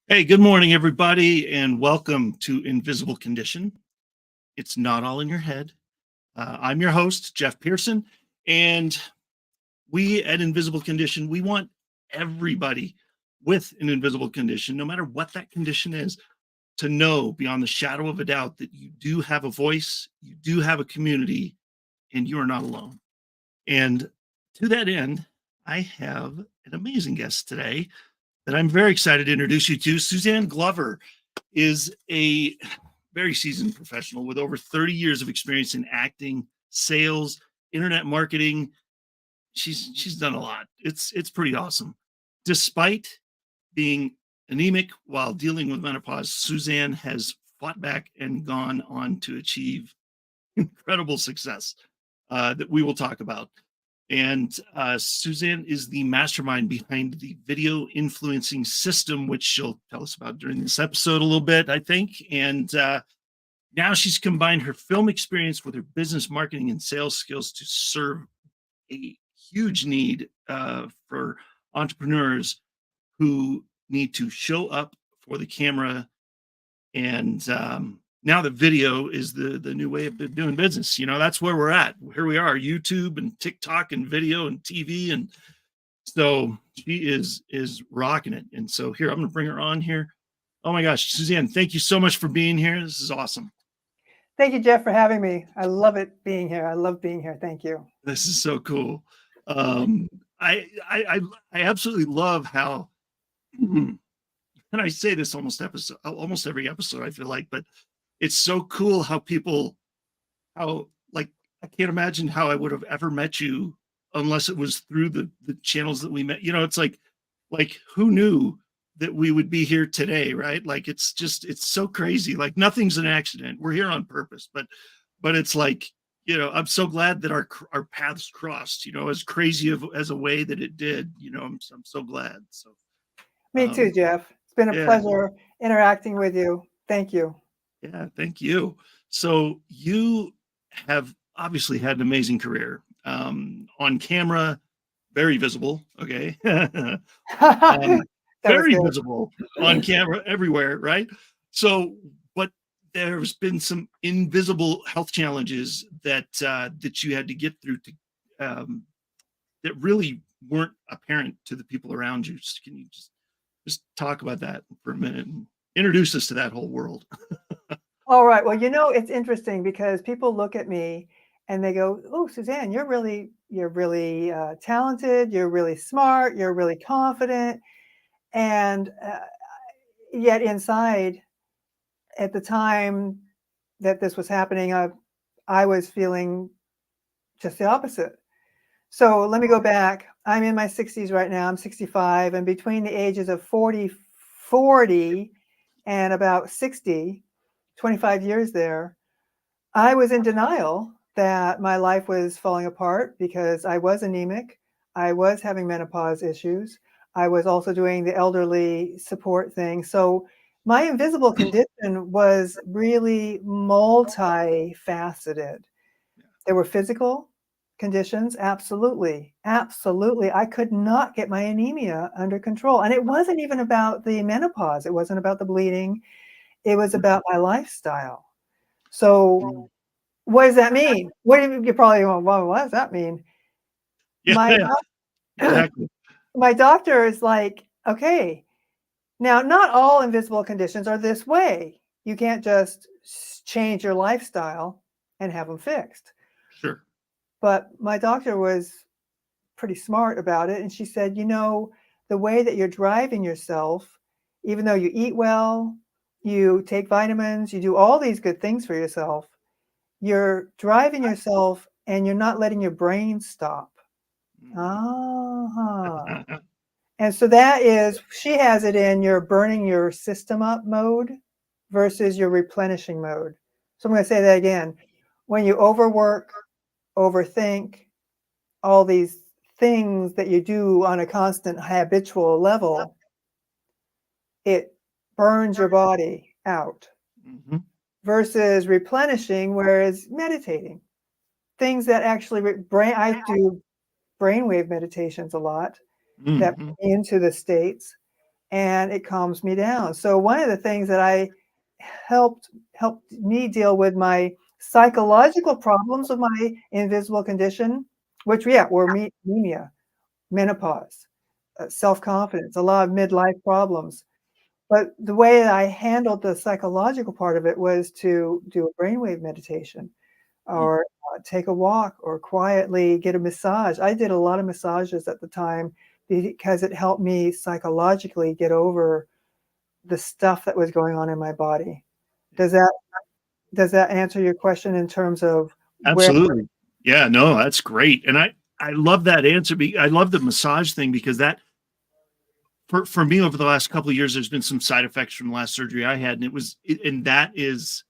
Hey, good morning, everybody, and welcome to Invisible Condition. It's not all in your head. I'm your host, Jeff Pearson, and we at Invisible Condition, we want everybody with an invisible condition, no matter what that condition is, to know beyond the shadow of a doubt that you do have a voice, you do have a community, and you are not alone. And to that end, I have an amazing guest today that I'm very excited to introduce you to. Suzanne Glover is a very seasoned professional with over 30 years of experience in acting, sales, internet marketing. She's done a lot. It's pretty awesome. Despite being anemic while dealing with menopause, Suzanne has fought back and gone on to achieve incredible success that we will talk about. And Suzanne is the mastermind behind the video influencing system, which she'll tell us about during this episode a little bit, I think. And now she's combined her film experience with her business marketing and sales skills to serve a huge need for entrepreneurs who need to show up for the camera. And now the video is the new way of doing business. You know, that's where we're at. Here we are, YouTube and TikTok and video and TV. And so she is rocking it. And so here, I'm going to bring her on here. Oh my gosh, Suzanne, thank you so much for being here. This is awesome. Thank you, Jeff, for having me. I love it being here. I love being here. Thank you. This is so cool. I absolutely love how, and I say this almost every episode, I feel like, but it's so cool how I can't imagine how I would have ever met you unless it was through the channels that we met. You know, it's like who knew that we would be here today, right? Like, it's so crazy. Like, nothing's an accident. We're here on purpose, but it's like, you know, I'm so glad that our paths crossed, you know, as crazy as a way that it did, you know, I'm so glad. So me too, Jeff. It's been a pleasure interacting with you. Thank you. Yeah, thank you. So you have obviously had an amazing career on camera, very visible. Okay. Very visible on camera everywhere. Right. So, but there's been some invisible health challenges that you had to get through that really weren't apparent to the people around you. So can you just talk about that for a minute and introduce us to that whole world? All right. Well, you know, it's interesting because people look at me and they go, "Oh, Suzanne, you're really talented. You're really smart. You're really confident." And yet inside, at the time that this was happening, I was feeling just the opposite. So let me go back. I'm in my 60s right now. I'm 65. And between the ages of 40 and about 60, 25 years there, I was in denial that my life was falling apart because I was anemic. I was having menopause issues. I was also doing the elderly support thing. So my invisible condition was really multifaceted. There were physical conditions, absolutely. Absolutely. I could not get my anemia under control. And it wasn't even about the menopause. It wasn't about the bleeding. It was about my lifestyle. So what does that mean? You're probably going, well, what does that mean? My Yeah, exactly. my doctor is like, okay, now not all invisible conditions are this way. You can't just change your lifestyle and have them fixed. Sure. But my doctor was pretty smart about it. And she said, the way that you're driving yourself, even though you eat well, you take vitamins, you do all these good things for yourself, you're driving yourself and you're not letting your brain stop. And so she has it in your burning your system up mode versus your replenishing mode. So I'm going to say that again. When you overwork, overthink, all these things that you do on a constant habitual level, it burns your body out. Versus replenishing, whereas meditating, things that actually I do brainwave meditations a lot that put me into the states, and it calms me down. So one of the things that I helped me deal with my psychological problems of my invisible condition, which were anemia, menopause, self-confidence, a lot of midlife problems. But the way that I handled the psychological part of it was to do a brainwave meditation or take a walk or quietly get a massage. I did a lot of massages at the time because it helped me psychologically get over the stuff that was going on in my body. Does that answer your question in terms of Absolutely. Yeah, no, that's great. And I love that answer. I love the massage thing because that for me over the last couple of years, there's been some side effects from the last surgery I had. And that is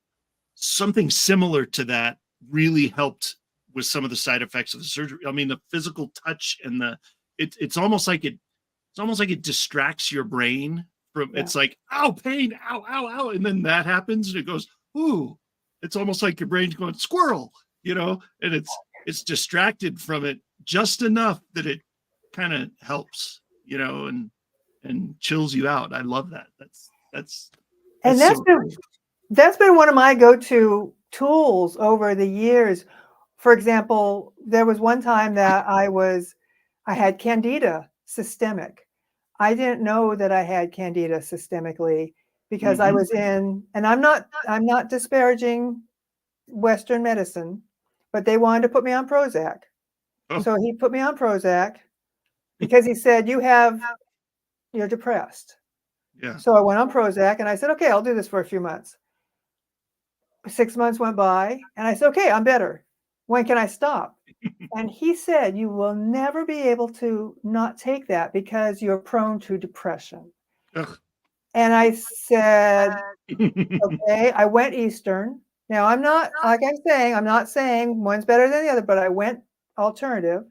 something similar to that really helped with some of the side effects of the surgery. I mean, the physical touch and it's almost like it distracts your brain from it's like, ow, pain, ow, ow, ow. And then that happens and it goes, ooh, it's almost like your brain's going squirrel, and it's distracted from it just enough that it kind of helps, and chills you out. I love that. That's been one of my go-to tools over the years. For example, there was one time that I had candida systemic. I didn't know that I had candida systemically because I was and I'm not disparaging Western medicine, but they wanted to put me on Prozac. So he put me on Prozac because he said, you're depressed. Yeah. So I went on Prozac and I said, okay, I'll do this for a few months. 6 months went by and I said, okay, I'm better. When can I stop? And he said, you will never be able to not take that because you're prone to depression. And I said, okay, I went Eastern. Now I'm not saying one's better than the other, but I went alternative.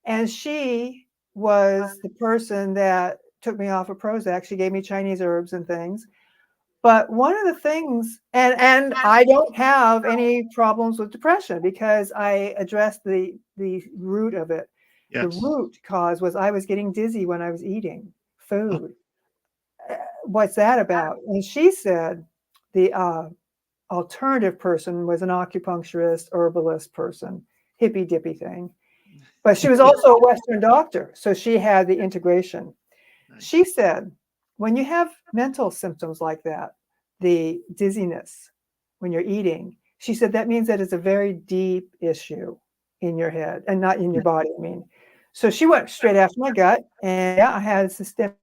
And she was the person that took me off of Prozac. She gave me Chinese herbs and things. But one of the things, and I don't have any problems with depression because I addressed the root of it. Yes. The root cause was I was getting dizzy when I was eating food. What's that about? And she said the alternative person was an acupuncturist, herbalist person, hippy dippy thing. But she was also a Western doctor, so she had the integration. Nice. She said, when you have mental symptoms like that, the dizziness when you're eating, she said that means that it's a very deep issue in your head and not in your body, I mean. So she went straight after my gut, and yeah, I had systemic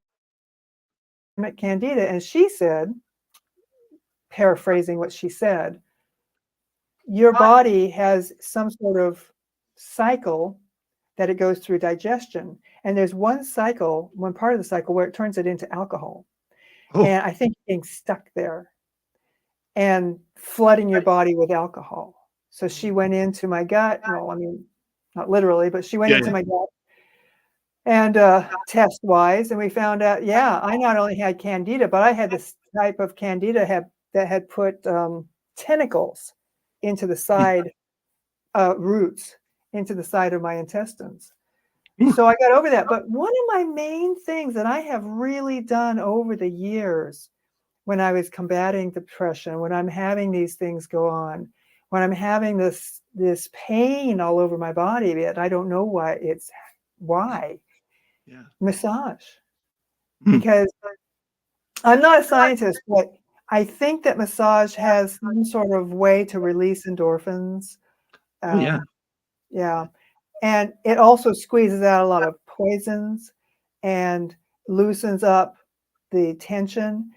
candida, and she said, paraphrasing what she said, your body has some sort of cycle that it goes through digestion. And there's one part of the cycle where it turns it into alcohol. And I think being stuck there and flooding your body with alcohol. So she went into my gut. Well, I mean, not literally, but she went into my gut and test wise. And we found out, I not only had candida, but I had this type of candida that had put tentacles into the side roots into the side of my intestines. Ooh. So I got over that. But one of my main things that I have really done over the years when I was combating depression, when I'm having these things go on, when I'm having this pain all over my body that I don't know why, Yeah. massage. Mm. Because I'm not a scientist, but I think that massage has some sort of way to release endorphins. Oh, yeah. Yeah. And it also squeezes out a lot of poisons and loosens up the tension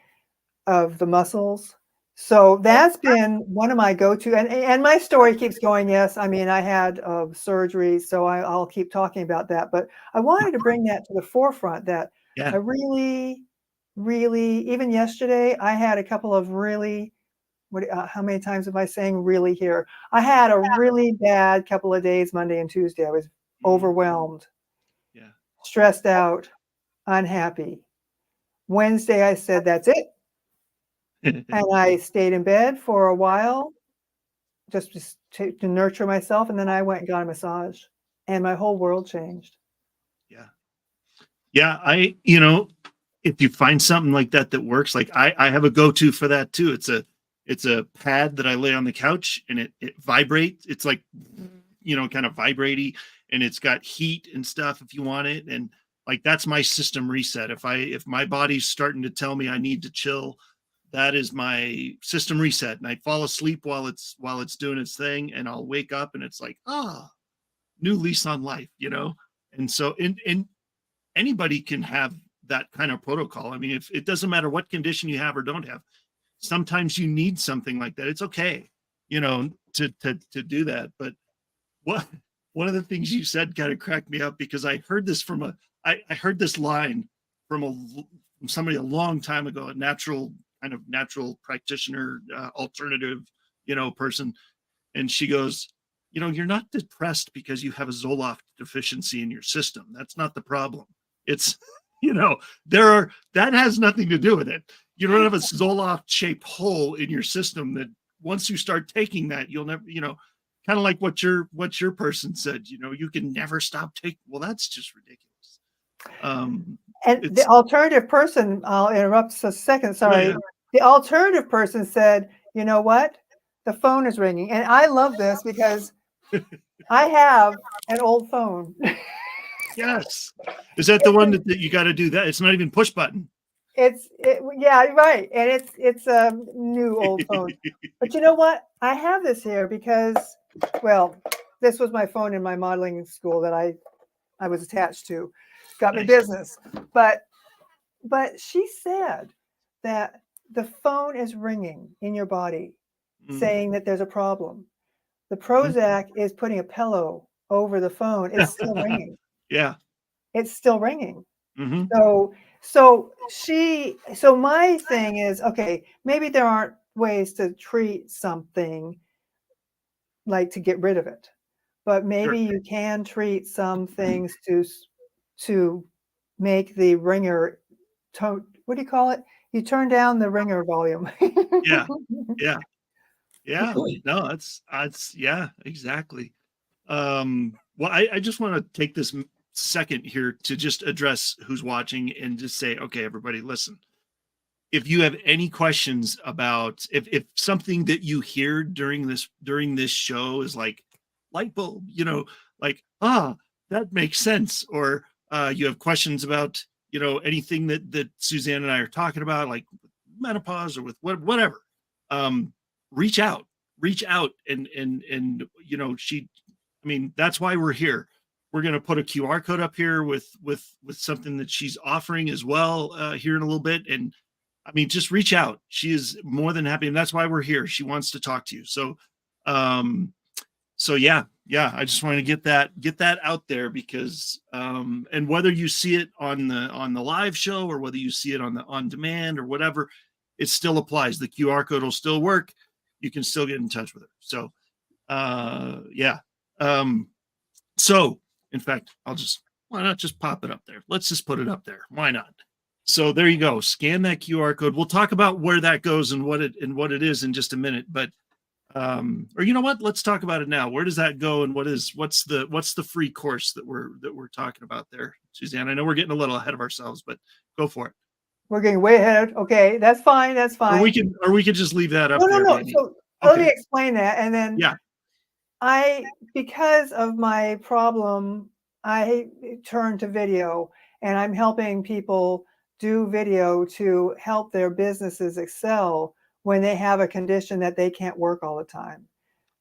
of the muscles. So that's been one of my go-to, and my story keeps going. Yes, I mean, I had surgery, so I'll keep talking about that. But I wanted to bring that to the forefront that Yeah. I really, even yesterday, I had a couple of really, how many times am I saying really here? I had a really bad couple of days, Monday and Tuesday. I was overwhelmed, Yeah. stressed out, unhappy. Wednesday, I said, that's it. And I stayed in bed for a while, just to nurture myself. And then I went and got a massage, and my whole world changed. Yeah. Yeah. If you find something like that that works, like I have a go-to for that too. It's a pad that I lay on the couch, and it vibrates. It's like, kind of vibraty, and it's got heat and stuff if you want it. And like, that's my system reset. If my body's starting to tell me I need to chill, that is my system reset. And I fall asleep while it's doing its thing, and I'll wake up and it's like, new lease on life, And so, and anybody can have that kind of protocol. I mean, if it doesn't matter what condition you have or don't have, sometimes you need something like that. It's okay, to do that. But what one of the things you said kind of cracked me up, because I heard this I heard this line from somebody a long time ago, a natural practitioner, alternative, person. And she goes, you're not depressed because you have a Zoloft deficiency in your system. That's not the problem. It's, that has nothing to do with it. You don't have a Zoloft shaped hole in your system that once you start taking that, you'll never, kind of like what your person said, you can never stop taking. Well, that's just ridiculous. And the alternative person, I'll interrupt for a second, sorry. Yeah. The alternative person said, you know what? The phone is ringing. And I love this because I have an old phone. Yes. Is that the one that you got to do that? It's not even push button. Yeah, right. And it's a new old phone. But you know what? I have this here because, well, this was my phone in my modeling school that I was attached to. Got me business. But she said that the phone is ringing in your body, saying that there's a problem. The Prozac is putting a pillow over the phone. It's still ringing. Yeah. It's still ringing. Mm-hmm. So my thing is, okay, maybe there aren't ways to treat something like to get rid of it, but maybe you can treat some things to make the ringer tone. What do you call it? You turn down the ringer volume. Yeah. No, that's yeah, exactly. Well, I just want to take this second here to just address who's watching and just say, okay, everybody, listen. If you have any questions about if something that you hear during this show is like light bulb, like, that makes sense, or you have questions about, anything that Suzanne and I are talking about, like menopause or with whatever, reach out and that's why we're here. We're going to put a QR code up here with something that she's offering as well here in a little bit. And I mean, just reach out. She is more than happy. And that's why we're here. She wants to talk to you. So, yeah, I just want to get that out there because, and whether you see it on the live show or whether you see it on demand or whatever, it still applies. The QR code will still work. You can still get in touch with her. So, yeah. So in fact, why not just pop it up there? Let's just put it up there. Why not? So there you go. Scan that QR code. We'll talk about where that goes and what it is in just a minute. But Or you know what? Let's talk about it now. Where does that go, and what's the free course that we're talking about there, Suzanne? I know we're getting a little ahead of ourselves, but go for it. We're getting way ahead. Okay, that's fine. That's Or we fine. can or we could just leave that up No, no, there, no. maybe. So let me Okay. explain that, and then Yeah. because of my problem, I turned to video, and I'm helping people do video to help their businesses excel when they have a condition that they can't work all the time.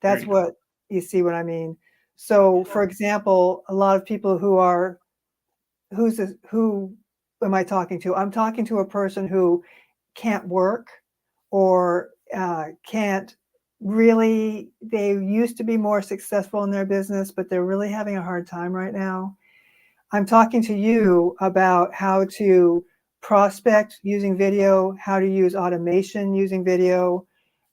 There That's you go. what you see what I mean. So, for example, a lot of people who am I talking to? I'm talking to a person who can't work or can't really, they used to be more successful in their business, but they're really having a hard time right now. I'm talking to you about how to prospect using video, how to use automation using video,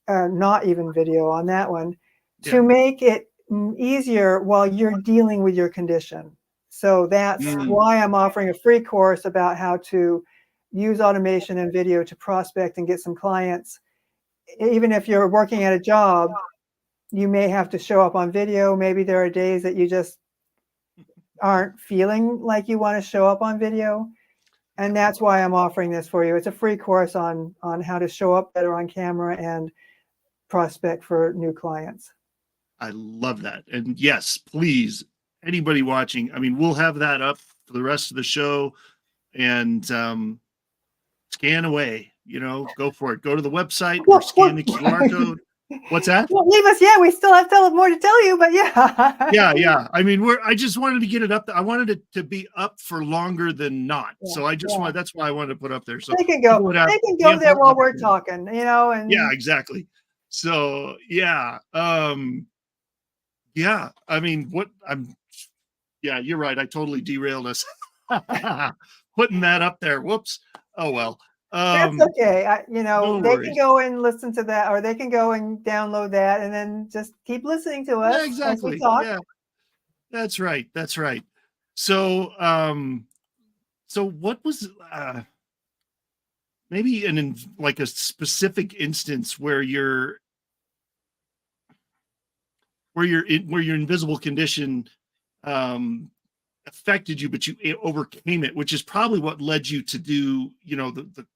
not even video on that one, to Yeah. make it easier while you're dealing with your condition. So that's Mm, why I'm offering a free course about how to use automation and video to prospect and get some clients. Even if you're working at a job, you may have to show up on video. Maybe there are days that you just aren't feeling like you want to show up on video. And that's why I'm offering this for you. It's a free course on how to show up better on camera and prospect for new clients. I love that. And yes, please, anybody watching, I mean, we'll have that up for the rest of the show, and scan away, go for it. Go to the website or Well, scan the QR code. What's that? well, leave us. Yeah, we still have more to tell you, but yeah. Yeah, yeah. I mean, I just wanted to get it up. I wanted it to be up for longer than not. Yeah, So I just yeah. that's why I wanted to put up there. So They can go. people would have They can the go there ample while we're opportunity. talking, Yeah, and exactly. So yeah. Yeah. I mean, yeah, you're right. I totally derailed us. Putting that up there. Whoops. Oh well. that's Um, okay. no They can worries. go and listen to that, or they can go and download that, and then just keep listening to Yeah, us as we exactly. talk. Yeah, that's right. That's right. So what was maybe like a specific instance where your invisible condition um affected you, but you overcame it, which is probably what led you to do, the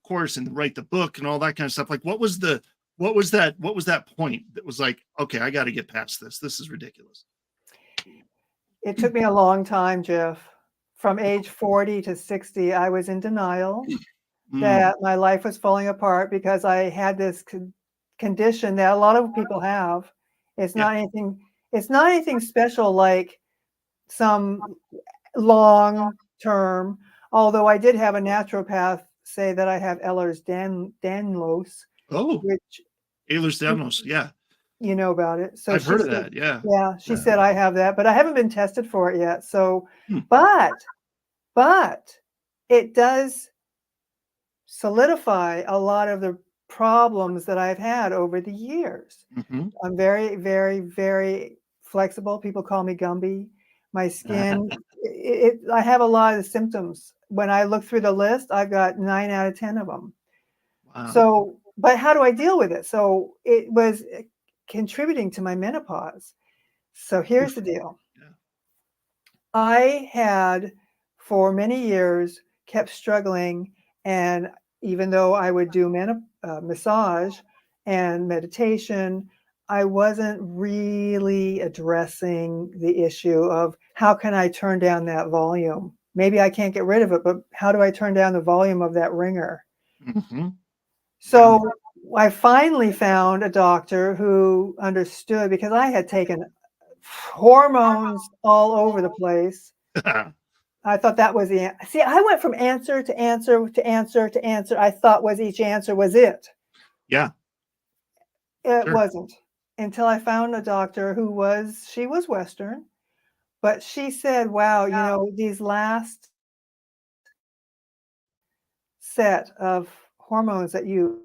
course and write the book and all that kind of stuff. Like what was that point that was like, okay, I got to get past this. This is ridiculous. It took me a long time, Jeff. From age 40 to 60, I was in denial Mm, that my life was falling apart because I had this condition that a lot of people have. It's yeah. not anything. It's not anything special like some long term. Although I did have a naturopath say that I have Ehlers-Danlos, Oh, which Ehlers-Danlos. Yeah, you know about it. So I've she heard of said, that. Yeah. yeah, she Yeah. said I have that, but I haven't been tested for it yet. So, Hmm. but but it does solidify a lot of the problems that I've had over the years. Mhm. I'm very, very, very flexible. People call me Gumby. My skin, I have a lot of symptoms. When I look through the list, I've got 9 out of 10 of them. Wow. So, but how do I deal with it? So it was contributing to my menopause. So here's the Oof. deal. Yeah. I had for many years kept struggling, and even though I would do massage and meditation, I wasn't really addressing the issue of how can I turn down that volume. Maybe I can't get rid of it, but how do I turn down the volume of that ringer? Mhm. Yeah. So I finally found a doctor who understood, because I had taken hormones all over the place. I thought that was the answer. See, I went from answer to answer to answer to answer. I thought was each answer was it. Yeah. It Sure. wasn't, until I found a doctor she was Western, but she said, wow, these last set of hormones that you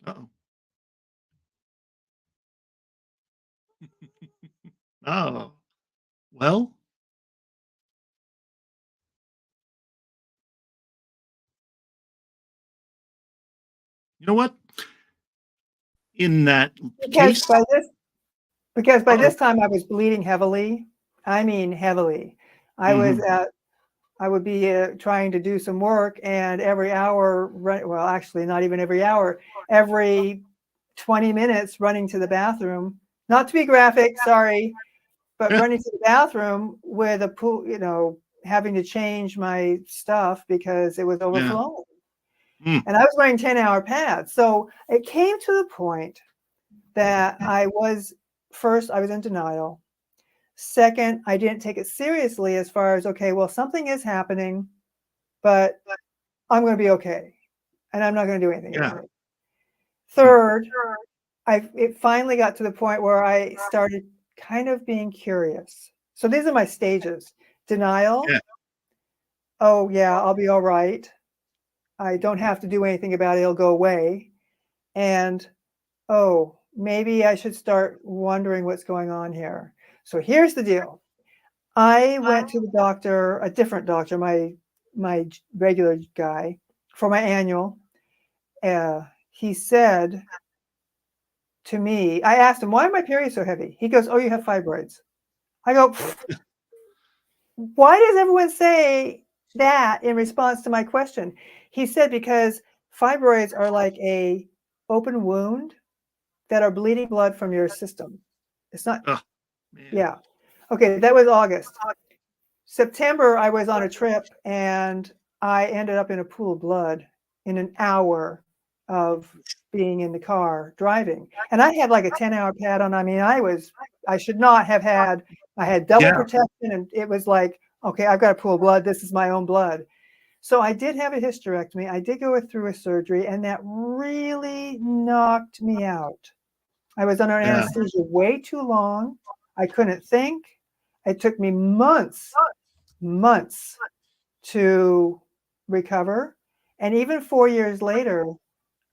Uh-oh. Oh, well, You know what? In that Because case, by uh-oh. this time I was bleeding heavily. I mean, heavily. I was Mhm. I would be trying to do some work, and every hour, well, actually, not even every hour, every 20 minutes running to the bathroom. Not to be graphic, sorry, but running to the bathroom with a pool, having to change my stuff because it was Yeah. overflowing. Mm. And I was wearing 10-hour pads. So it came to the point that I was in denial. Second, I didn't take it seriously as far as, okay, well, something is happening, but I'm going to be okay. And I'm not going to do anything about Yeah. it. Mm. Third, it finally got to the point where I started kind of being curious. So these are my stages. Denial. Yeah. Oh, yeah, I'll be all right. I don't have to do anything about it. It'll go away. And, oh, maybe I should start wondering what's going on here. So here's the deal. I went to the doctor, a different doctor, my regular guy, for my annual. He said to me, I asked him, why are my periods so heavy? He goes, oh, you have fibroids. I go, why does everyone say that in response to my question? He said, because fibroids are like a open wound that are bleeding blood from your system. It's not, Oh, man. yeah. Okay, that was August. September, I was on a trip and I ended up in a pool of blood in an hour of being in the car driving. And I had like a 10-hour pad on. I mean, I should not have had, I had double Yeah. protection, and it was like, okay, I've got a pool of blood. This is my own blood. So I did have a hysterectomy. I did go through a surgery, and that really knocked me out. I was under Yeah. anesthesia way too long. I couldn't think. It took me months to recover. And even 4 years later,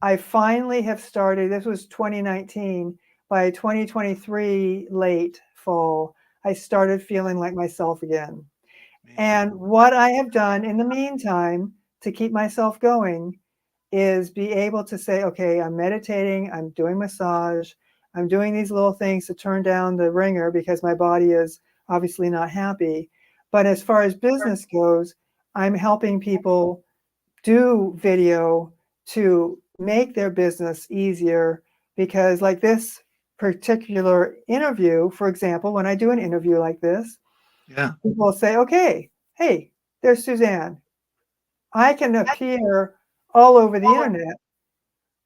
I finally have started. This was 2019. By 2023, late fall, I started feeling like myself again. Man. And what I have done in the meantime to keep myself going is be able to say, okay, I'm meditating, I'm doing massage, I'm doing these little things to turn down the ringer because my body is obviously not happy. But as far as business goes, I'm helping people do video to make their business easier, because like this particular interview, for example, when I do an interview like this, Yeah. people will say, okay, hey, there's Suzanne. I can appear all over the internet,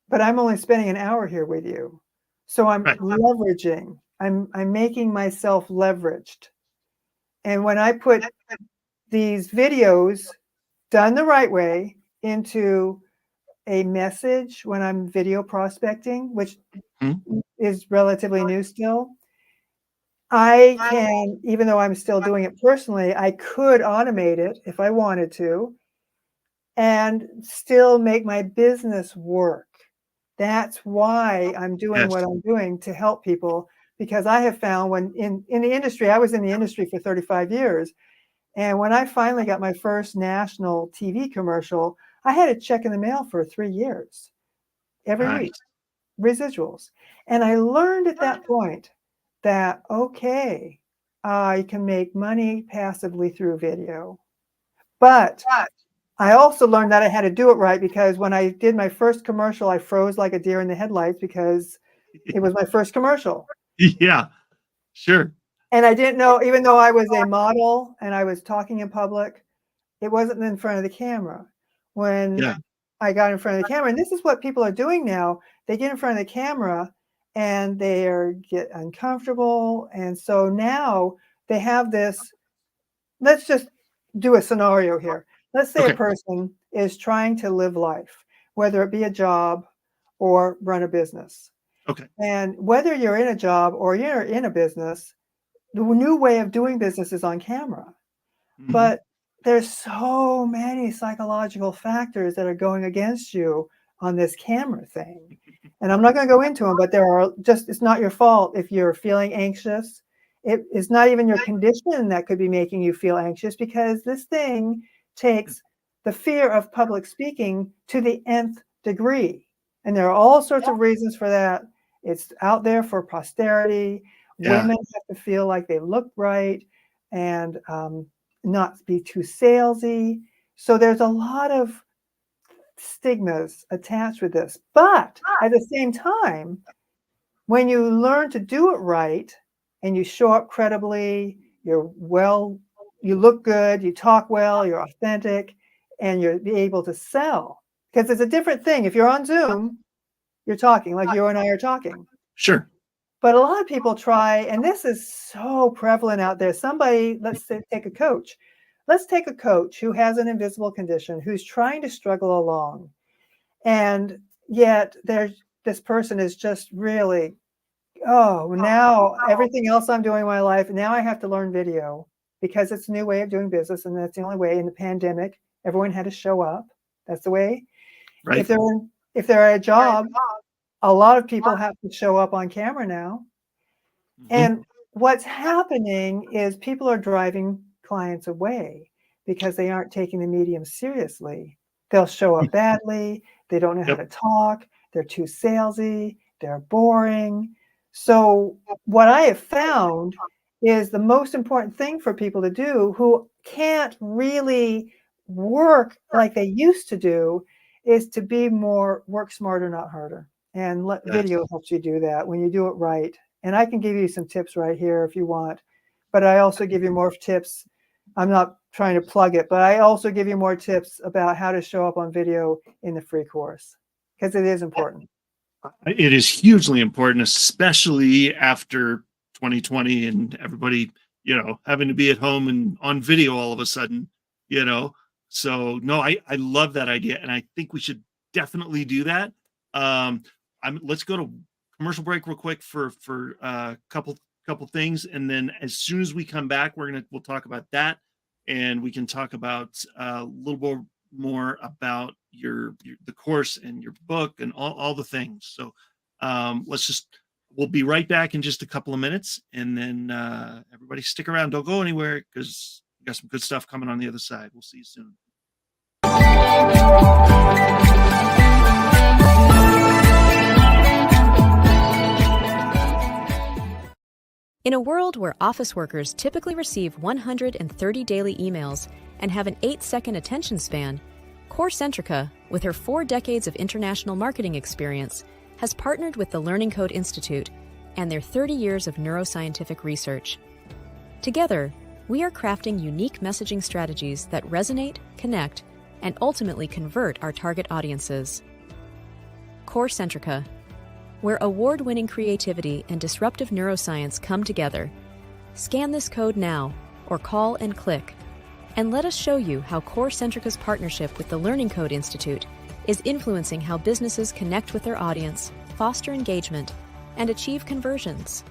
but I'm only spending an hour here with you. So I'm Right. leveraging, I'm making myself leveraged. And when I put these videos done the right way into a message when I'm video prospecting, which Mhm. is relatively new still, I can, even though I'm still doing it personally, I could automate it if I wanted to and still make my business work. That's why I'm doing Yes. what I'm doing, to help people, because I have found when in the industry, I was in the industry for 35 years. And when I finally got my first national TV commercial, I had a check in the mail for 3 years, every week, Nice. residuals. And I learned at that point that, okay, I can make money passively through video. But I also learned that I had to do it right, because when I did my first commercial, I froze like a deer in the headlights because it was my first commercial. Yeah. Sure. And I didn't know, even though I was a model and I was talking in public, it wasn't in front of the camera. When Yeah. I got in front of the camera, and this is what people are doing now, they get in front of the camera and get uncomfortable. And so now they have this, let's just do a scenario here. Let's say a Okay. person is trying to live life, whether it be a job or run a business. Okay. And whether you're in a job or you're in a business, the new way of doing business is on camera. Mhm. But there's so many psychological factors that are going against you on this camera thing. And I'm not going to go into them, but it's not your fault if you're feeling anxious. It's not even your condition that could be making you feel anxious, because this thing takes the fear of public speaking to the nth degree. And there are all sorts of reasons for that. It's out there for posterity. Yeah. Women have to feel like they look right and not be too salesy. So there's a lot of stigmas attached with this. But at the same time, when you learn to do it right and you show up credibly, you look good, you talk well, you're authentic, and you're able to sell. Because it's a different thing. If you're on Zoom, you're talking like you and I are talking. Sure. But a lot of people try, and this is so prevalent out there. Somebody, let's say, take a coach. Let's take a coach who has an invisible condition, who's trying to struggle along. And yet this person is just really, now everything else I'm doing in my life, now I have to learn video because it's a new way of doing business. And that's the only way. In the pandemic, everyone had to show up. That's the way. Right. If they're at a job, a lot of people have to show up on camera now. Mm-hmm. And what's happening is people are driving clients away because they aren't taking the medium seriously. They'll show up badly. They don't know how to talk. They're too salesy. They're boring. So what I have found is the most important thing for people to do who can't really work like they used to do is to be more work smarter, not harder. And video helps you do that when you do it right. And I can give you some tips right here if you want, but I also give you more tips. I'm not trying to plug it, but I also give you more tips about how to show up on video in the free course because it is important. It is hugely important, especially after 2020 and everybody, having to be at home and on video all of a sudden, So no, I love that idea. And I think we should definitely do that. Let's go to commercial break real quick for a couple things. And then as soon as we come back, we'll talk about that. And we can talk about a little bit more about the course and your book and all the things. So we'll be right back in just a couple of minutes. And then everybody stick around. Don't go anywhere because we got some good stuff coming on the other side. We'll see you soon. In a world where office workers typically receive 130 daily emails and have an 8-second attention span, CoreCentrica, with her 4 decades of international marketing experience, has partnered with the Learning Code Institute and their 30 years of neuroscientific research. Together, we are crafting unique messaging strategies that resonate, connect, and ultimately convert our target audiences. CoreCentrica, where award-winning creativity and disruptive neuroscience come together. Scan this code now, or call and click, and let us show you how CoreCentrica's partnership with the Learning Code Institute is influencing how businesses connect with their audience, foster engagement, and achieve conversions.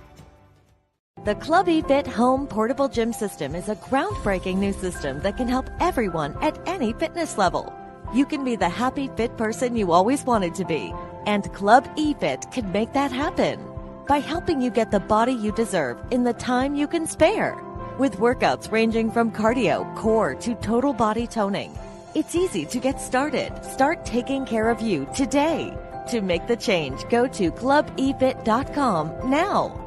The Club eFit Home Portable Gym System is a groundbreaking new system that can help everyone at any fitness level. You can be the happy, fit person you always wanted to be, and Club eFit can make that happen by helping you get the body you deserve in the time you can spare. With workouts ranging from cardio, core, to total body toning, it's easy to get started. Start taking care of you today. To make the change, go to clubefit.com now.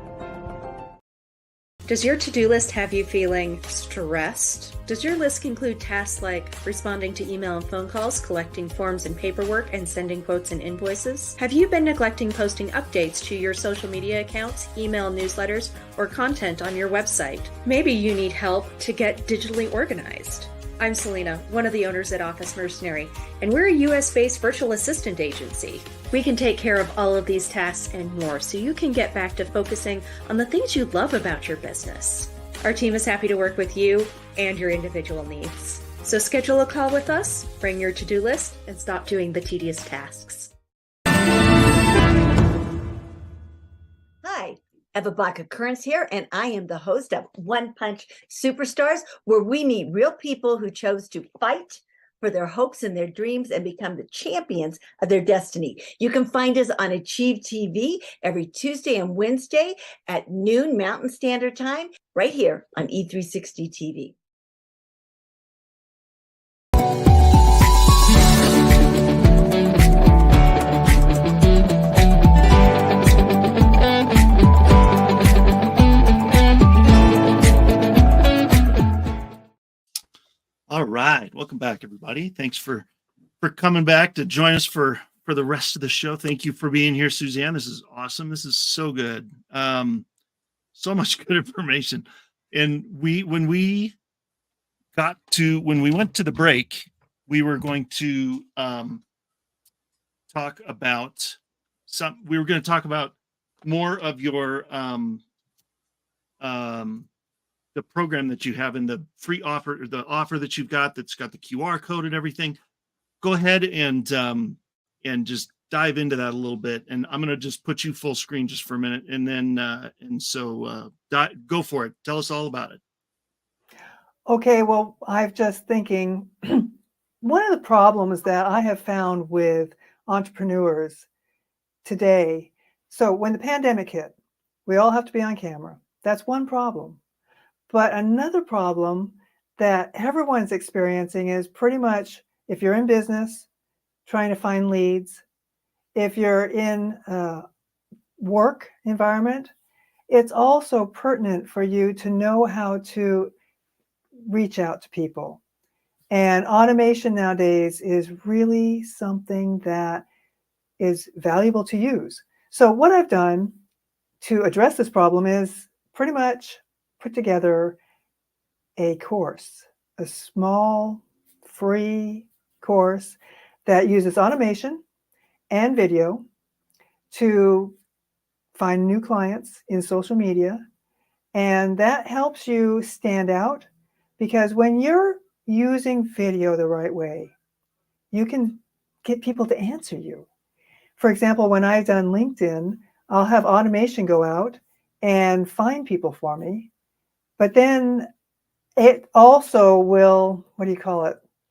Does your to-do list have you feeling stressed? Does your list include tasks like responding to email and phone calls, collecting forms and paperwork, and sending quotes and invoices? Have you been neglecting posting updates to your social media accounts, email newsletters, or content on your website? Maybe you need help to get digitally organized. I'm Selena, one of the owners at Office Mercenary, and we're a US-based virtual assistant agency. We can take care of all of these tasks and more so you can get back to focusing on the things you love about your business. Our team is happy to work with you and your individual needs. So schedule a call with us, bring your to-do list, and stop doing the tedious tasks. Hi, Eva Baca-Kearns here, and I am the host of One Punch Superstars, where we meet real people who chose to fight for their hopes and their dreams and become the champions of their destiny. You can find us on Achieve TV every Tuesday and Wednesday at noon Mountain Standard Time, right here on E360 TV. right. Welcome back, everybody. Thanks for coming back to join us for the rest of the show. Thank you for being here, Suzanne. This is awesome. This is so good. So much good information. And when we went to the break, we were going to talk about more of your the program that you have in the free offer, the offer that you've got that's got the QR code and everything. Go ahead and just dive into that a little bit. And I'm going to just put you full screen just for a minute, and then go for it. Tell us all about it. Okay, well, I'm just thinking, one of the problems that I have found with entrepreneurs today, so when the pandemic hit, we all have to be on camera. That's one problem. But another problem that everyone's experiencing is pretty much, if you're in business, trying to find leads, if you're in a work environment, it's also pertinent for you to know how to reach out to people. And automation nowadays is really something that is valuable to use. So what I've done to address this problem is pretty much put together a course, a small free course that uses automation and video to find new clients in social media. And that helps you stand out, because when you're using video the right way, you can get people to answer you. For example, when I've done LinkedIn, I'll have automation go out and find people for me, but then it also will,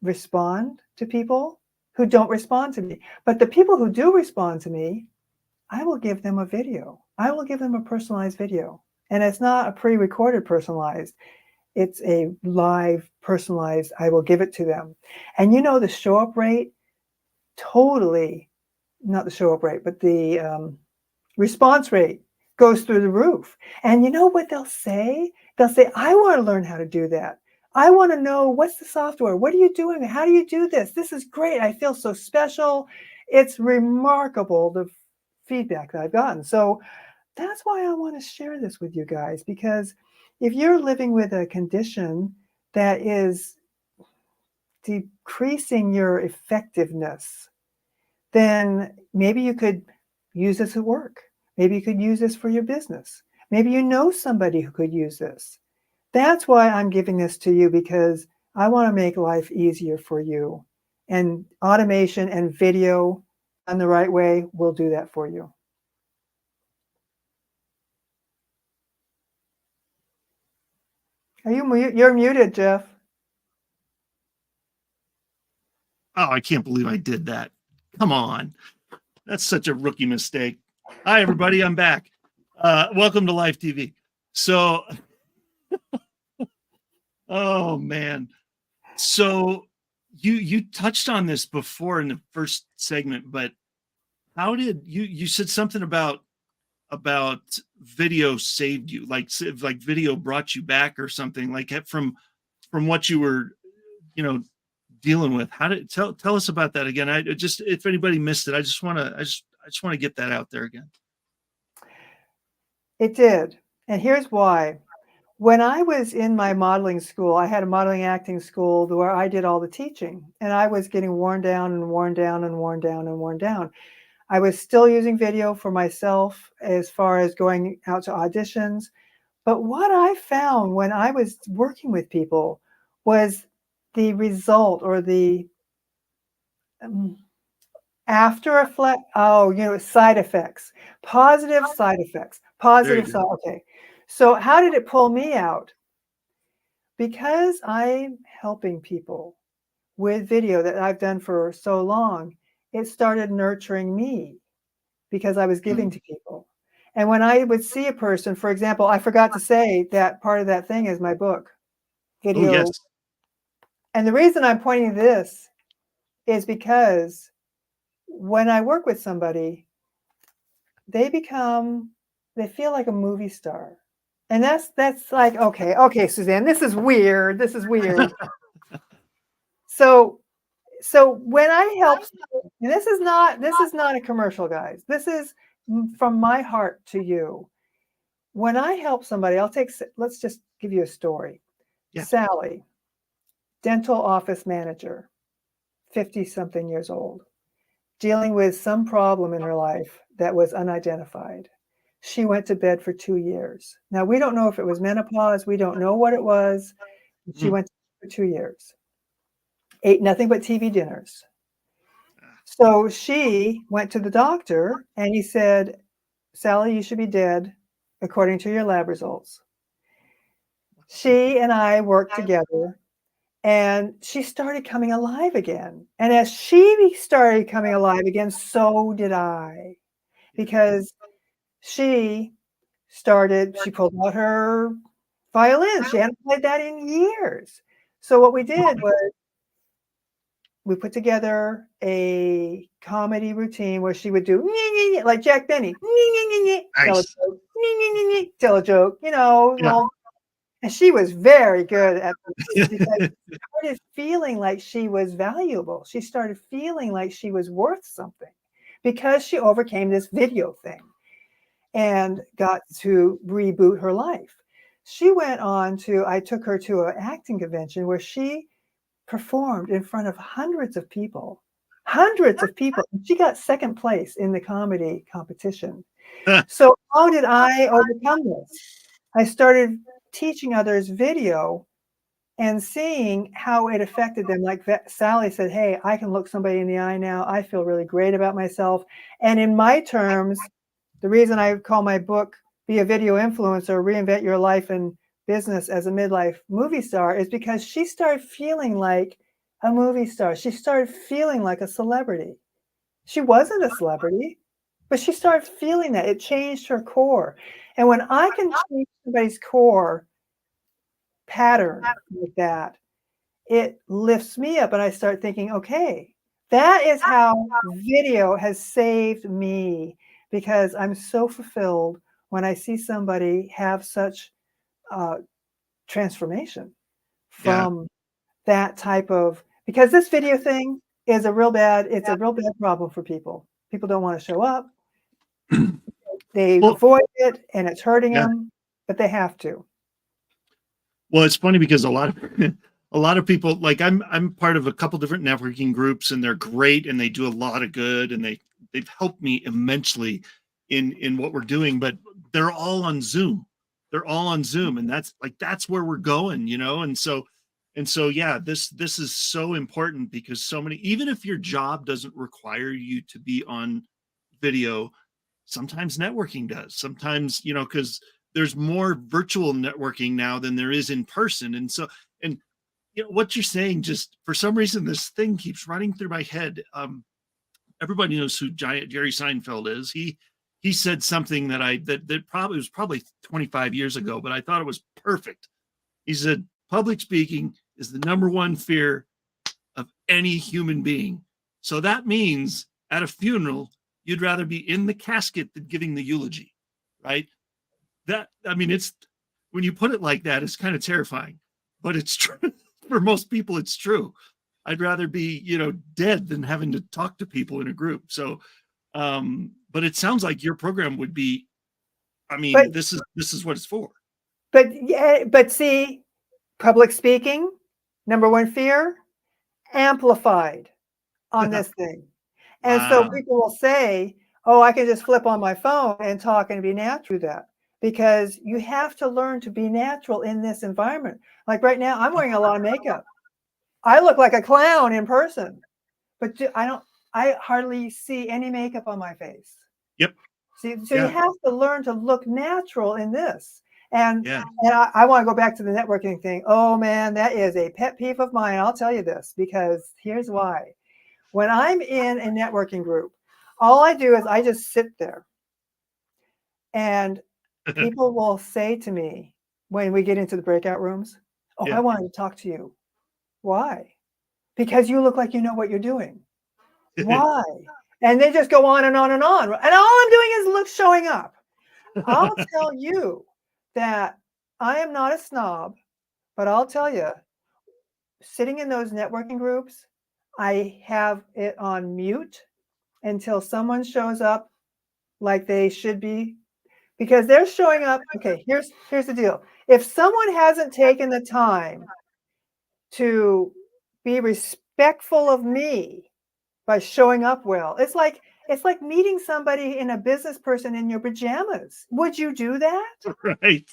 respond to people who don't respond to me. But the people who do respond to me, I will give them a video. I will give them a personalized video. And it's not a pre-recorded personalized. It's a live personalized. I will give it to them. And the show up rate, totally, not the show up rate, but the response rate goes through the roof. And you know what they'll say? They'll say, I want to learn how to do that. I want to know, what's the software? What are you doing? How do you do this? This is great. I feel so special. It's remarkable, the feedback that I've gotten. So that's why I want to share this with you guys, because if you're living with a condition that is decreasing your effectiveness, then maybe you could use this at work. Maybe you could use this for your business. Maybe you know somebody who could use this. That's why I'm giving this to you, because I want to make life easier for you. And automation and video done the right way will do that for you. You're muted, Jeff. Oh, I can't believe I did that. Come on. That's such a rookie mistake. Hi, everybody. I'm back. Welcome to Live TV. So, oh, man. So you touched on this before in the first segment, but how did you said something about video saved you, like video brought you back or something, like from what you were, dealing with. How did tell us about that again? I just, if anybody missed it, I just want to get that out there again. It did. And here's why. When I was in my modeling school, I had a modeling acting school where I did all the teaching, and I was getting worn down and worn down and worn down and worn down. I was still using video for myself as far as going out to auditions. But what I found when I was working with people was the result, or the after effect. Side effects, positive side effects, positive side. Okay. So how did it pull me out? Because I'm helping people with video that I've done for so long, it started nurturing me, because I was giving to people. And when I would see a person, for example, I forgot to say that part of that thing is my book, video. Oh, yes. And the reason I'm pointing to this is because when I work with somebody, they feel like a movie star. And that's like, okay, Suzanne, this is weird. So when I help, and this is not a commercial, guys. This is from my heart to you. When I help somebody, let's just give you a story. Yeah. Sally, dental office manager, 50-something years old, dealing with some problem in her life that was unidentified. She went to bed for 2 years. Now, we don't know if it was menopause. We don't know what it was. She went for 2 years, ate nothing but TV dinners. So she went to the doctor and he said, Sally, you should be dead according to your lab results. She and I worked together and she started coming alive again. And as she started coming alive again, so did I, because she pulled out her violin. She hadn't played that in years. So what we did was we put together a comedy routine where she would do like Jack Benny, tell a Nice. joke, tell a joke, Yeah. and she was very good at this because she started feeling like she was valuable. She started feeling like she was worth something because she overcame this video thing and got to reboot her life. She went on I took her to an acting convention where she performed in front of hundreds of people. She got second place in the comedy competition. So how did I overcome this? I started teaching others video and seeing how it affected them. Like Sally said, hey, I can look somebody in the eye now. I feel really great about myself. And in my terms, the reason I call my book Be a Video Influencer, Reinvent Your Life and Business as a Midlife Movie Star is because she started feeling like a movie star. She started feeling like a celebrity. She wasn't a celebrity, but she started feeling that. It changed her core. And when I can change somebody's core pattern like that, it lifts me up and I start thinking, okay, that is how video has saved me, because I'm so fulfilled when I see somebody have such transformation from that type of, because this video thing is a real bad problem for people. People don't want to show up. They avoid it and it's hurting them, but they have to. Well, it's funny because a lot of people, like I'm part of a couple different networking groups and they're great and they do a lot of good and they've helped me immensely in what we're doing, but they're all on Zoom. They're all on Zoom and that's where we're going, And so yeah, this is so important because so many, even if your job doesn't require you to be on video, sometimes networking does. Sometimes, because there's more virtual networking now than there is in person. And so, and what you're saying, just for some reason, this thing keeps running through my head. Everybody knows who Jerry Seinfeld is. He said something that probably was 25 years ago, but I thought it was perfect. He said, public speaking is the number one fear of any human being. So that means at a funeral, you'd rather be in the casket than giving the eulogy, right? It's, when you put it like that, it's kind of terrifying, but it's true. For most people, it's true. I'd rather be, dead than having to talk to people in a group. So, but it sounds like your program would be, this is what it's for. But see, public speaking, number one fear, amplified on this thing. And so people will say, oh, I can just flip on my phone and talk and be natural to that, because you have to learn to be natural in this environment. Like right now, I'm wearing a lot of makeup. I look like a clown in person, but I hardly see any makeup on my face. Yep. See, so you have to learn to look natural in this. And I want to go back to the networking thing. Oh man, that is a pet peeve of mine. I'll tell you this, because here's why. When I'm in a networking group, all I do is I just sit there. And people will say to me when we get into the breakout rooms, oh, I wanted to talk to you. Why? Because you look like you know what you're doing. Why? And they just go on and on and on. And all I'm doing is showing up. I'll tell you that I am not a snob, but I'll tell you, sitting in those networking groups, I have it on mute until someone shows up like they should be, because they're showing up. Okay, here's the deal. If someone hasn't taken the time to be respectful of me by showing up well, it's like meeting somebody in a business person in your pajamas. Would you do that? Right.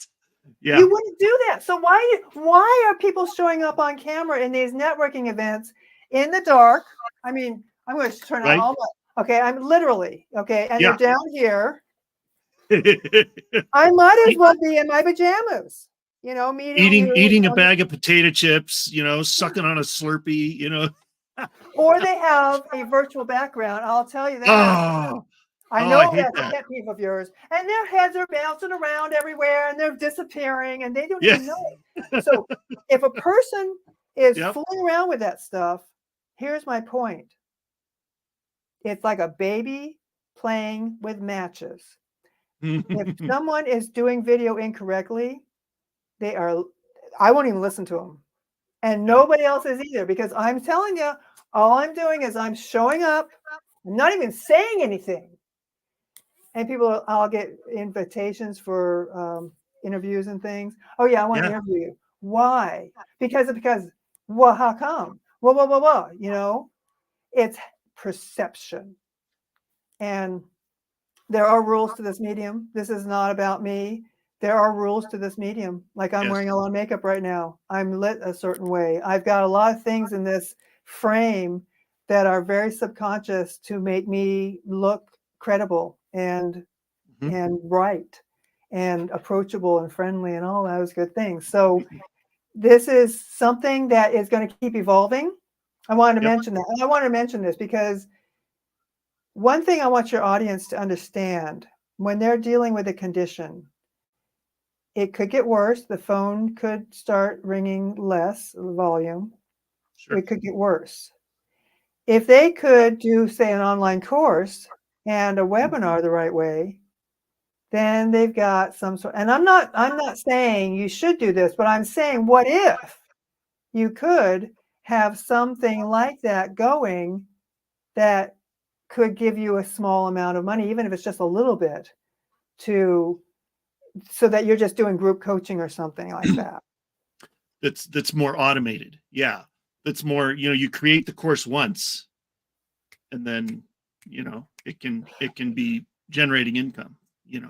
Yeah. You wouldn't do that. So why are people showing up on camera in these networking events in the dark? I mean, I'm going to turn on Right. all my, okay, I'm literally, okay, and Yeah. they're down here. I might as well be in my pajamas, meeting eating a you. bag of potato chips, sucking on a Slurpee, Or they have a virtual background. I'll tell you that. Oh, I I know hate that's a that. pet peeve of yours. And their heads are bouncing around everywhere and they're disappearing and they don't Yeah. even know it. So if a person is Yep. fooling around with that stuff, here's my point. It's like a baby playing with matches. If someone is doing video incorrectly, I won't even listen to them. And nobody else is either, because I'm telling you, all I'm doing is I'm showing up. I'm not even saying anything. And I'll get invitations for interviews and things. Oh yeah, I want to interview you. Why? Because well, how come? Well, it's perception. And there are rules to this medium. This is not about me. There are rules to this medium. Like I'm wearing a lot of makeup right now. I'm lit a certain way. I've got a lot of things in this frame that are very subconscious to make me look credible and right and approachable and friendly and all those good things. So this is something that is going to keep evolving. I wanted to mention that. And I wanted to mention this because one thing I want your audience to understand, when they're dealing with a condition, it could get worse. The phone could start ringing less volume. Sure. It could get worse. If they could do, say, an online course and a webinar the right way, then they've got some sort. And I'm not saying you should do this, but I'm saying, what if you could have something like that going that could give you a small amount of money, even if it's just a little bit, so that you're just doing group coaching or something like that. That's more automated. Yeah. That's more, you create the course once and then, it can be generating income,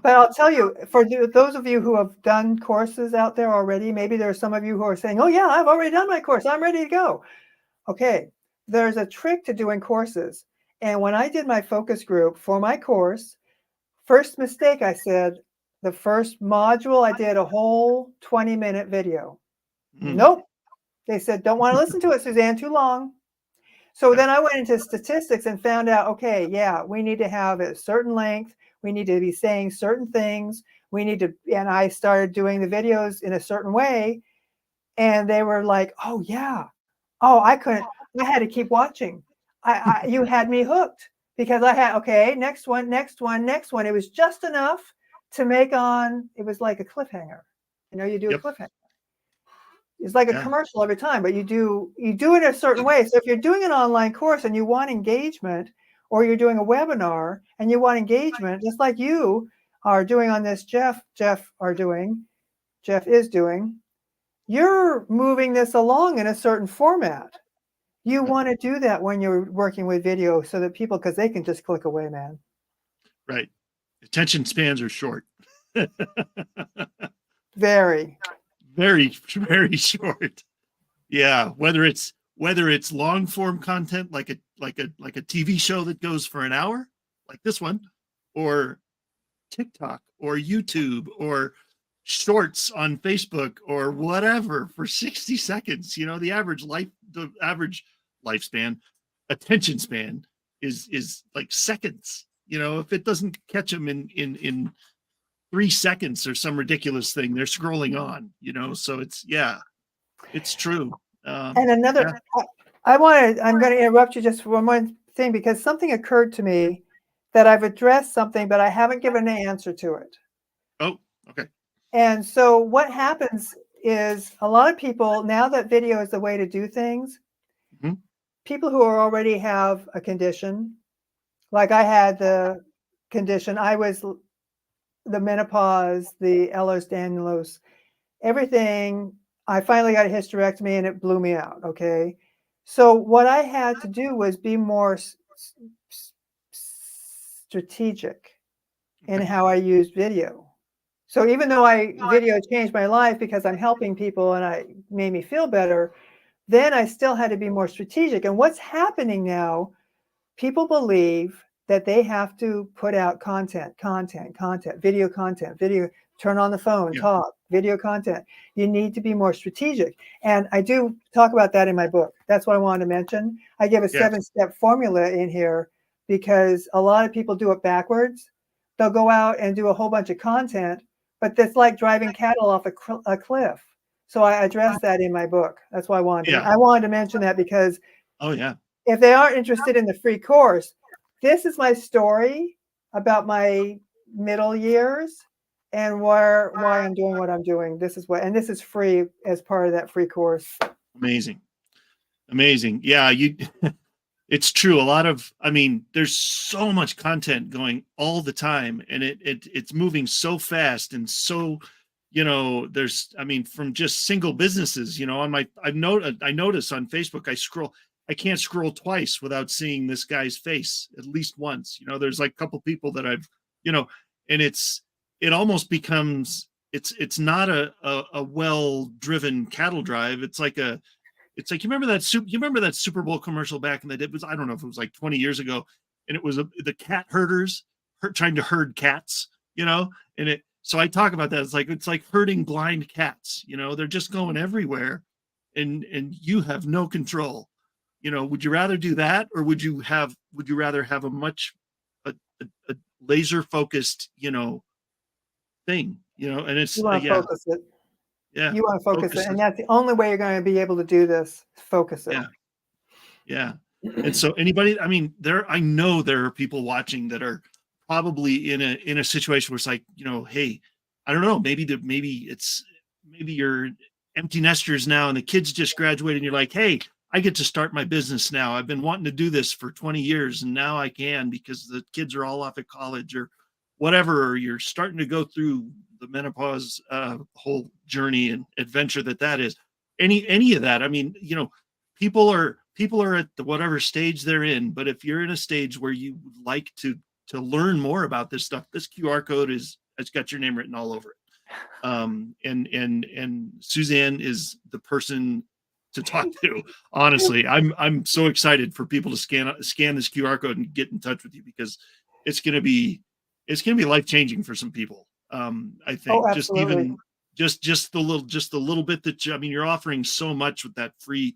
But I'll tell you, for those of you who have done courses out there already, maybe there are some of you who are saying, oh yeah, I've already done my course. I'm ready to go. Okay. There's a trick to doing courses. And when I did my focus group for my course, first mistake, I said, the first module, I did a whole 20-minute video. Nope. They said, don't want to listen to it, Suzanne, too long. So then I went into statistics and found out, okay, yeah, we need to have a certain length. We need to be saying certain things. And I started doing the videos in a certain way. And they were like, oh yeah. Oh, I had to keep watching. You had me hooked because I had, okay, next one. It was just enough to make it was like a cliffhanger. You do a cliffhanger. It's like a commercial every time, but you do it in a certain way. So if you're doing an online course and you want engagement, or you're doing a webinar and you want engagement, just like you are doing on this, Jeff is doing, you're moving this along in a certain format. You want to do that when you're working with video so that people, because they can just click away, man. Right. Attention spans are short. Very, very, very short. Yeah. Whether it's long form content, like a TV show that goes for an hour, like this one, or TikTok or YouTube or shorts on Facebook or whatever for 60 seconds, the average lifespan, attention span is like seconds. If it doesn't catch them in 3 seconds or some ridiculous thing, they're scrolling on, so it's true. And another, I'm going to interrupt you just for one more thing, because something occurred to me that I've addressed something, but I haven't given an answer to it. Oh, okay. And so what happens is a lot of people, now that video is the way to do things, Mhm. people who already have a condition, like I had the condition, I was the menopause, the Ehlers-Danlos, everything. I finally got a hysterectomy and it blew me out. Okay. So what I had to do was be more strategic in Okay. how I used video. So even though video changed my life because I'm helping people and it made me feel better, then I still had to be more strategic. And what's happening now, people believe that they have to put out content, video content, video, turn on the phone, Yeah. talk, video content. You need to be more strategic. And I do talk about that in my book. That's what I wanted to mention. I give a Yeah. 7-step formula in here because a lot of people do it backwards. They'll go out and do a whole bunch of content, but that's like driving cattle off a cliff. So I address that in my book. That's why I wanted to mention that, because Oh yeah. if they aren't interested in the free course, this is my story about my middle years and why I'm doing what I'm doing. This is free as part of that free course. Amazing. Yeah, it's true. There's so much content going all the time, and it's moving so fast, and so, from just single businesses, I notice on Facebook, I can't scroll twice without seeing this guy's face at least once. There's like a couple people that I've, and it almost becomes, it's not a well-driven cattle drive. It's like you remember that Super Bowl commercial back in the day? I don't know if it was like 20 years ago, and it was the cat herders trying to herd cats, so I talk about that. It's like herding blind cats, they're just going everywhere, and you have no control. Would you rather do that, or would you rather have a laser focused, thing, and it's You want to focus it. yeah, You want to focus focus it. And that's the only way you're going to be able to do this. Focus it. Yeah. And so I know there are people watching that are probably in a situation where it's like, hey, I don't know, maybe you're empty nesters now and the kids just graduated and you're like, hey, I get to start my business now. I've been wanting to do this for 20 years and now I can, because the kids are all off at college or whatever, or you're starting to go through the menopause whole journey and adventure that is. Any of that. People are at the whatever stage they're in, but if you're in a stage where you would like to learn more about this stuff, this QR code it's got your name written all over it. And Suzanne is the person to talk to. Honestly, I'm so excited for people to scan this QR code and get in touch with you, because it's going to be life-changing for some people. I think just the little bit that you're offering so much with that free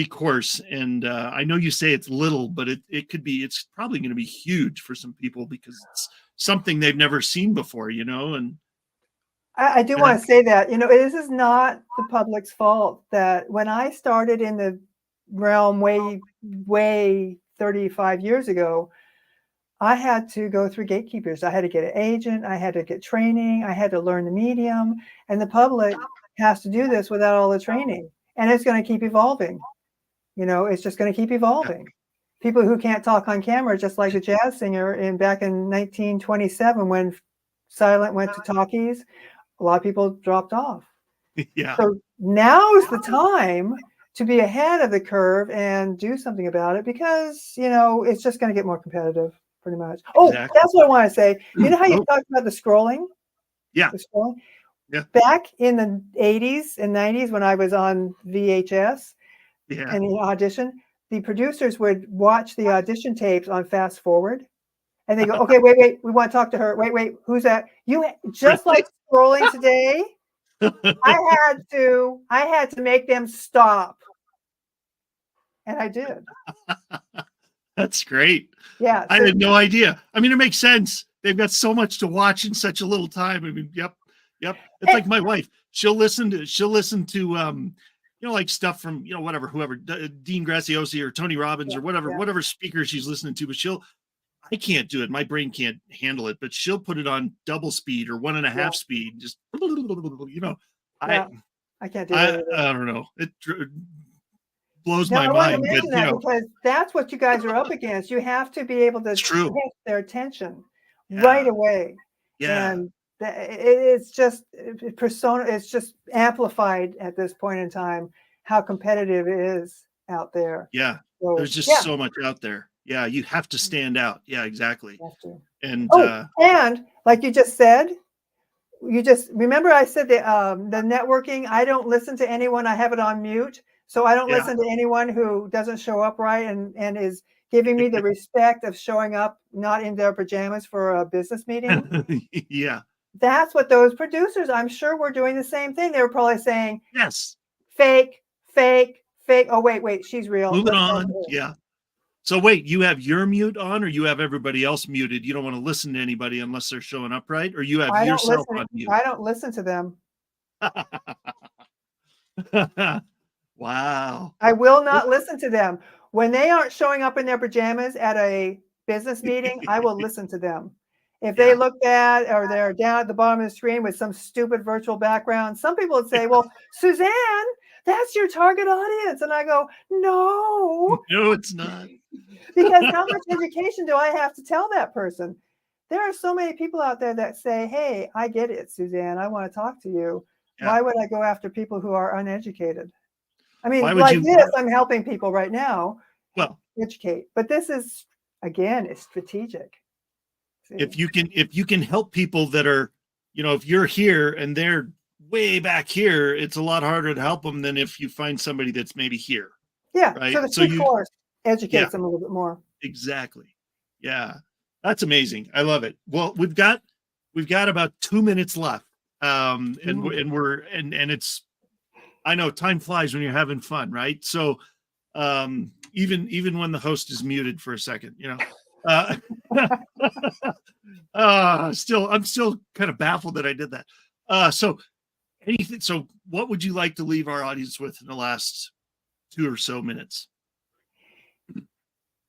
course. And I know you say it's little, but it's probably going to be huge for some people, because it's something they've never seen before, and I do want to say that, this is not the public's fault that when I started in the realm way 35 years ago, I had to go through gatekeepers. I had to get an agent. I had to get training. I had to learn the medium, and the public has to do this without all the training, and it's going to keep evolving. It's just going to keep evolving. People who can't talk on camera, just like the jazz singer back in 1927, when silent went to talkies, a lot of people dropped off. Yeah. So now is the time to be ahead of the curve and do something about it, because, it's just going to get more competitive pretty much. Oh, Exactly. that's what I want to say. You know how you talked about the scrolling? Yeah. The scrolling? Yeah. Back in the 80s and 90s, when I was on VHS and the audition, the producers would watch the audition tapes on fast forward, and they go, okay, wait, we want to talk to her. Wait, who's that? Just like scrolling today, I had to make them stop. And I did. That's great. Yeah. I had no idea. It makes sense. They've got so much to watch in such a little time. Yep. It's like my wife. She'll listen to like stuff from, whoever, Dean Graziosi or Tony Robbins or whatever speaker she's listening to, but I can't do it. My brain can't handle it, but she'll put it on double speed or 1.5 speed. Just, I can't do that either. I don't know. It blows No, my I wanted to mind, but mention that because that's what you guys are up against. You have to be able to it's true. get their attention right Yeah. away. Yeah. And it's just persona. It's just amplified at this point in time how competitive it is out there. Yeah. So, There's just yeah, so much out there. Yeah. You have to stand out. Yeah, exactly. you have to. And And like you just said, you just remember I said the networking. I don't listen to anyone. I have it on mute, so I don't yeah. listen to anyone who doesn't show up right and is giving me the respect of showing up not in their pajamas for a business meeting. Yeah. That's what those producers, I'm sure, were doing the same thing. They were probably saying, Yes. fake, fake, fake. Oh, wait, she's real. Moving Let's on. Yeah. So wait, you have your mute on, or you have everybody else muted? You don't want to listen to anybody unless they're showing up right, or you have I don't yourself listen. on mute? I don't listen to them. Wow. I will not listen to them. When they aren't showing up in their pajamas at a business meeting, I will listen to them. If they Yeah. look bad or they're down at the bottom of the screen with some stupid virtual background, some people would say, well, Suzanne, that's your target audience. And I go, no, No, it's not. because how much education do I have to tell that person? There are so many people out there that say, hey, I get it, Suzanne. I want to talk to you. Yeah. Why would I go after people who are uneducated? I mean, Why would like you- this, I'm helping people right now Well, educate, but this is, again, it's strategic. See? if you can help people that are, if you're here and they're way back here, it's a lot harder to help them than if you find somebody that's maybe here. Yeah, right? so the So quick course educates them a little bit more. Exactly. Yeah. That's amazing. I love it. Well, we've got about 2 minutes left. And it's, I know time flies when you're having fun, right? So even when the host is muted for a second, I'm still kind of baffled that I did that. So what would you like to leave our audience with in the last 2 or so minutes?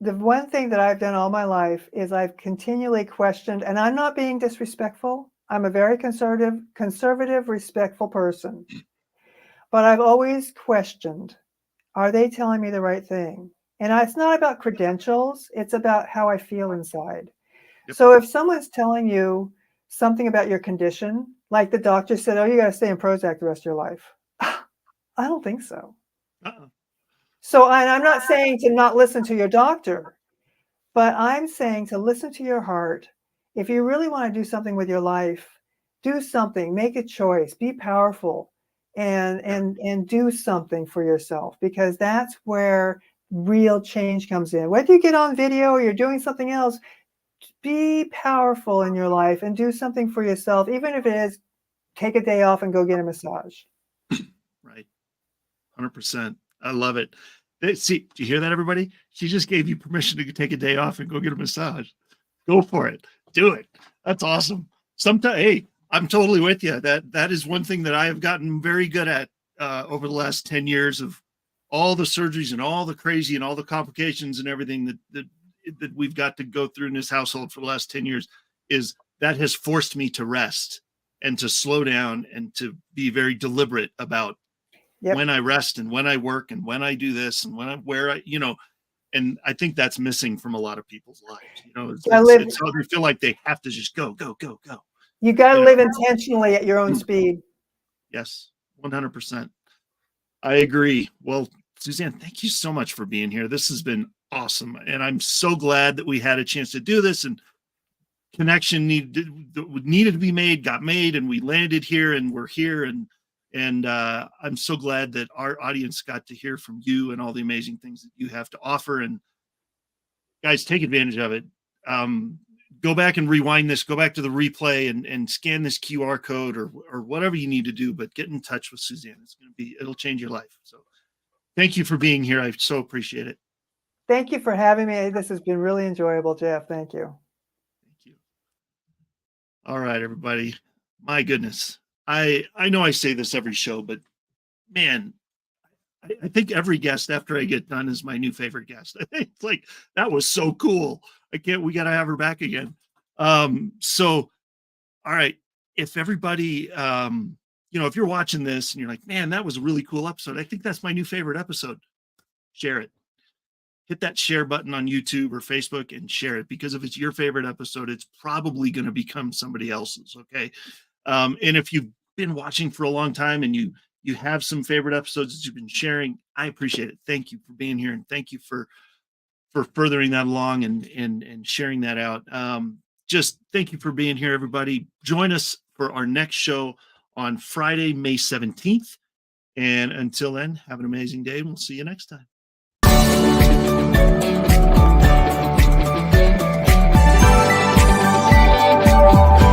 The one thing that I've done all my life is I've continually questioned, and I'm not being disrespectful. I'm a very conservative, respectful person. But I've always questioned, are they telling me the right thing? And it's not about credentials. It's about how I feel inside. Yep. So if someone's telling you something about your condition, like the doctor said, oh, you got to stay in Prozac the rest of your life. I don't think so. So I'm not saying to not listen to your doctor, but I'm saying to listen to your heart. If you really want to do something with your life, do something, make a choice, be powerful, and do something for yourself, because that's where real change comes in. Whether you get on video or you're doing something else, be powerful in your life and do something for yourself, even if it is take a day off and go get a massage. Right. 100%. I love it. See, do you hear that, everybody? She just gave you permission to take a day off and go get a massage. Go for it. Do it. That's awesome. Sometimes, hey, I'm totally with you. That is one thing that I have gotten very good at over the last 10 years of all the surgeries and all the crazy and all the complications and everything that we've got to go through in this household for the last 10 years is that has forced me to rest and to slow down and to be very deliberate about when I rest and when I work and when I do this and and I think that's missing from a lot of people's lives. It's how they feel like they have to just go. You got to live intentionally at your own speed. Yes, 100%. I agree. Well, Suzanne, thank you so much for being here. This has been awesome. And I'm so glad that we had a chance to do this, and connection needed to be made, got made, and we landed here and we're here. And I'm so glad that our audience got to hear from you and all the amazing things that you have to offer. And guys, take advantage of it. Go back and rewind this, go back to the replay and scan this QR code or whatever you need to do, but get in touch with Suzanne. It'll change your life. So thank you for being here. I so appreciate it. Thank you for having me. This has been really enjoyable, Jeff. Thank you. Thank you. All right, everybody. My goodness. I know I say this every show, but man, I think every guest after I get done is my new favorite guest. I think it's like, that was so cool. We got to have her back again. So, all right. If everybody if you're watching this and you're like, man, that was a really cool episode. I think that's my new favorite episode. Share it. Hit that share button on YouTube or Facebook and share it, because if it's your favorite episode, it's probably going to become somebody else's. Okay. And if you've been watching for a long time and you have some favorite episodes that you've been sharing, I appreciate it. Thank you for being here. And thank you for furthering that along and sharing that out. Just thank you for being here, everybody. Join us for our next show on Friday, May 17th. And until then, have an amazing day, and we'll see you next time.